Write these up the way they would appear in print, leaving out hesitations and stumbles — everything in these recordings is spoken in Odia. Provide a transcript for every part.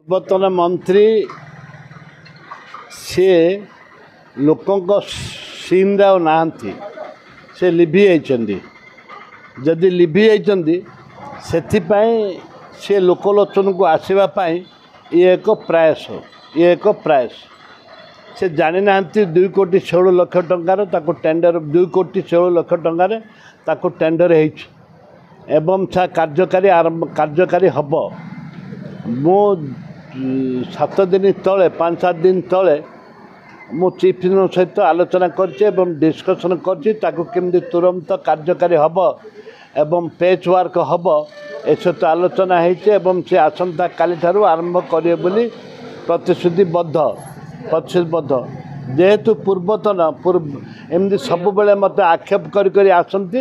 ପୂର୍ବତନ ମନ୍ତ୍ରୀ ସେ ଲୋକଙ୍କ ସିନ୍ରେ ଆଉ ନାହାନ୍ତି, ସେ ଲିଭି ଯାଇଛନ୍ତି। ଯଦି ଲିଭି ଯାଇଛନ୍ତି ସେଥିପାଇଁ ସେ ଲୋକଲୋଚନକୁ ଆସିବା ପାଇଁ ଇଏ ଏକ ପ୍ରୟାସ ସେ ଜାଣିନାହାନ୍ତି 2,16,00,000 ଟଙ୍କାର ତାକୁ ଟେଣ୍ଡର 2,16,00,000 ତାକୁ ଟେଣ୍ଡର ହେଇଛି ଏବଂ ସେ କାର୍ଯ୍ୟକାରୀ ହେବ। ମୁଁ 7 ଦିନ ତଳେ 5-7 ଦିନ ତଳେ ମୁଁ ଚିଫ୍ ମିନିଷ୍ଟର ସହିତ ଆଲୋଚନା କରିଛି ଏବଂ ଡିସ୍କସନ୍ କରିଛି ତାକୁ କେମିତି ତୁରନ୍ତ କାର୍ଯ୍ୟକାରୀ ହେବ ଏବଂ ପେଚ୍ ୱାର୍କ ହେବ ଏସବୁ ଆଲୋଚନା ହେଇଛି ଏବଂ ସେ ଆସନ୍ତା କାଲିଠାରୁ ଆରମ୍ଭ କରିବେ ବୋଲି ପ୍ରତିଶ୍ରୁତିବଦ୍ଧ। ଯେହେତୁ ପୂର୍ବତନ ଏମିତି ସବୁବେଳେ ମୋତେ ଆକ୍ଷେପ କରି ଆସନ୍ତି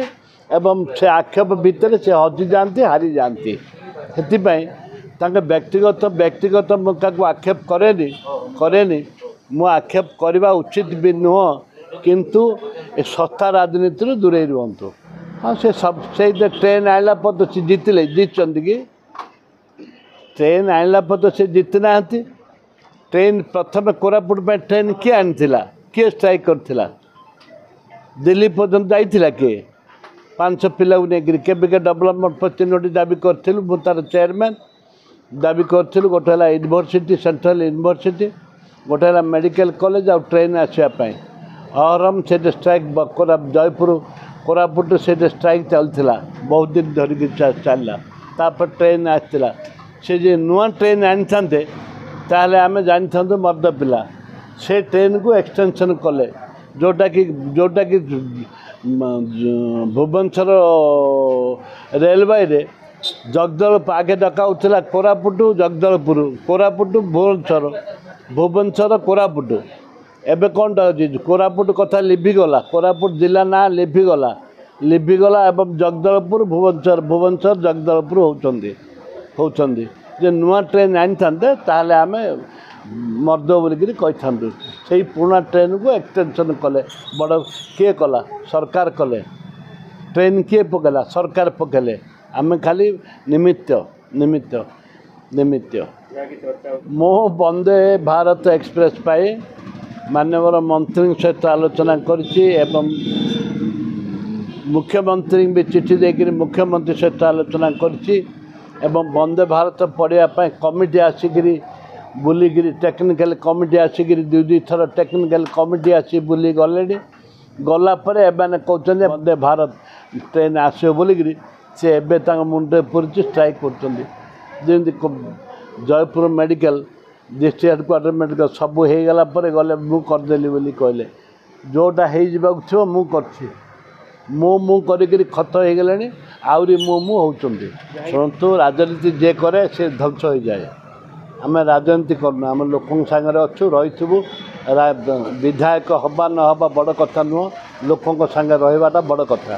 ଏବଂ ସେ ଆକ୍ଷେପ ଭିତରେ ସେ ହଜିଯାଆନ୍ତି, ହାରିଯାଆନ୍ତି। ସେଥିପାଇଁ ତାଙ୍କ ବ୍ୟକ୍ତିଗତ ମୁଁ ତାକୁ ଆକ୍ଷେପ କରେନି ମୁଁ ଆକ୍ଷେପ କରିବା ଉଚିତ ବି ନୁହଁ, କିନ୍ତୁ ଏ ଶସ୍ତା ରାଜନୀତିରୁ ଦୂରେଇ ରୁହନ୍ତୁ। ହଁ ସେଇ ଟ୍ରେନ୍ ଆଣିଲା ପରେ ସେ ଜିତିଛନ୍ତି କି? ଟ୍ରେନ୍ ଆଣିଲା ପରେ ସେ ଜିତି ନାହାନ୍ତି। ଟ୍ରେନ୍ ପ୍ରଥମେ କୋରାପୁଟ ପାଇଁ ଟ୍ରେନ୍ କିଏ ଆଣିଥିଲା? କିଏ ଷ୍ଟ୍ରାଇକ୍ କରିଥିଲା? ଦିଲ୍ଲୀ ପର୍ଯ୍ୟନ୍ତ ଯାଇଥିଲା କିଏ? 500 ପିଲାକୁ ନେଇକରି କେବିକେ ଡେଭଲପମେଣ୍ଟ ପାଇଁ 3ଟି ଦାବି କରିଥିଲୁ। ମୁଁ ତା'ର ଚେୟାରମ୍ୟାନ୍। ଦାବି କରିଥିଲୁ ଗୋଟେ ହେଲା ୟୁନିଭର୍ସିଟି, ସେଣ୍ଟ୍ରାଲ ୟୁନିଭର୍ସିଟି, ଗୋଟେ ହେଲା ମେଡ଼ିକାଲ କଲେଜ ଆଉ ଟ୍ରେନ୍ ଆସିବା ପାଇଁ। ଅହରମ୍ ସେଠି ଷ୍ଟ୍ରାଇକ୍ ଜୟପୁର କୋରାପୁଟ ସେଠି ଷ୍ଟ୍ରାଇକ୍ ଚାଲିଥିଲା, ବହୁତ ଦିନ ଧରିକି ଚାଲିଲା। ତାପରେ ଟ୍ରେନ୍ ଆସିଥିଲା। ସେ ଯେ ନୂଆ ଟ୍ରେନ୍ ଆଣିଥାନ୍ତେ ତାହେଲେ ଆମେ ଜାଣିଥାନ୍ତୁ ମର୍ଦ୍ଦ ପିଲା। ସେ ଟ୍ରେନ୍କୁ ଏକ୍ସଟେନସନ୍ କଲେ ଯେଉଁଟାକି ଭୁବନେଶ୍ୱର ରେଳବାଇରେ ଜଗଦଳପୁର ଆଗେ ଡକାଉଥିଲା କୋରାପୁଟ ଜଗଦଳପୁର, କୋରାପୁଟ ଭୁବନେଶ୍ୱର କୋରାପୁଟ। ଏବେ କ'ଣ ଡକାଉଛି? କୋରାପୁଟ କଥା ଲିଭିଗଲା, କୋରାପୁଟ ଜିଲ୍ଲା ନାଁ ଲିଭିଗଲା ଏବଂ ଜଗଦଳପୁର ଭୁବନେଶ୍ୱର ଜଗଦଳପୁର ହେଉଛନ୍ତି। ଯେ ନୂଆ ଟ୍ରେନ୍ ଆଣିଥାନ୍ତେ ତାହେଲେ ଆମେ ମର୍ଦ୍ଦ ବୋଲିକିରି କହିଥାନ୍ତୁ। ସେଇ ପୁରୁଣା ଟ୍ରେନ୍କୁ ଏକ୍ସଟେନସନ୍ କଲେ। କିଏ କଲା? ସରକାର କଲେ। ଟ୍ରେନ୍ କିଏ ପକାଇଲା? ସରକାର ପକାଇଲେ। ଆମେ ଖାଲି ନିମିତ୍ତ। ମୁଁ ବନ୍ଦେ ଭାରତ ଏକ୍ସପ୍ରେସ୍ ପାଇଁ ମାନ୍ୟବର ମନ୍ତ୍ରୀଙ୍କ ସହିତ ଆଲୋଚନା କରିଛି ଏବଂ ମୁଖ୍ୟମନ୍ତ୍ରୀଙ୍କୁ ବି ଚିଠି ଦେଇକରି ମୁଖ୍ୟମନ୍ତ୍ରୀ ସହିତ ଆଲୋଚନା କରିଛି ଏବଂ ବନ୍ଦେ ଭାରତ ପଢ଼ିବା ପାଇଁ କମିଟି ଆସିକିରି ବୁଲିକିରି ଟେକ୍ନିକାଲ କମିଟି ଆସିକିରି 2 ଥର ଟେକ୍ନିକାଲ କମିଟି ଆସି ବୁଲି ଗଲେଣି। ଗଲା ପରେ ଏମାନେ କହୁଛନ୍ତି ବନ୍ଦେ ଭାରତ ଟ୍ରେନ୍ ଆସିବ ବୋଲିକିରି ସେ ଏବେ ତାଙ୍କ ମୁଣ୍ଡରେ ପୁରିଛି ଷ୍ଟ୍ରାଇକ୍ କରୁଛନ୍ତି। ଯେମିତି Jeypore medical district headquarter medical ସବୁ ହେଇଗଲା ପରେ ଗଲେ ମୁଁ କରିଦେଲି ବୋଲି କହିଲେ। ଯେଉଁଟା ହେଇଯିବାକୁ ଥିବ ମୁଁ କରିଛି। ମୁଁ କରିକିରି ଖତ ହେଇଗଲେଣି, ଆହୁରି ମୁଁ ହେଉଛନ୍ତି। ଶୁଣନ୍ତୁ, ରାଜନୀତି ଯିଏ କରେ ସେ ଧ୍ୱଂସ ହୋଇଯାଏ। ଆମେ ରାଜନୀତି କରୁନୁ, ଆମେ ଲୋକଙ୍କ ସାଙ୍ଗରେ ଅଛୁ, ରହିଥିବୁ। ବିଧାୟକ ହେବା ନ ହେବା ବଡ଼ କଥା ନୁହଁ, ଲୋକଙ୍କ ସାଙ୍ଗରେ ରହିବାଟା ବଡ଼ କଥା।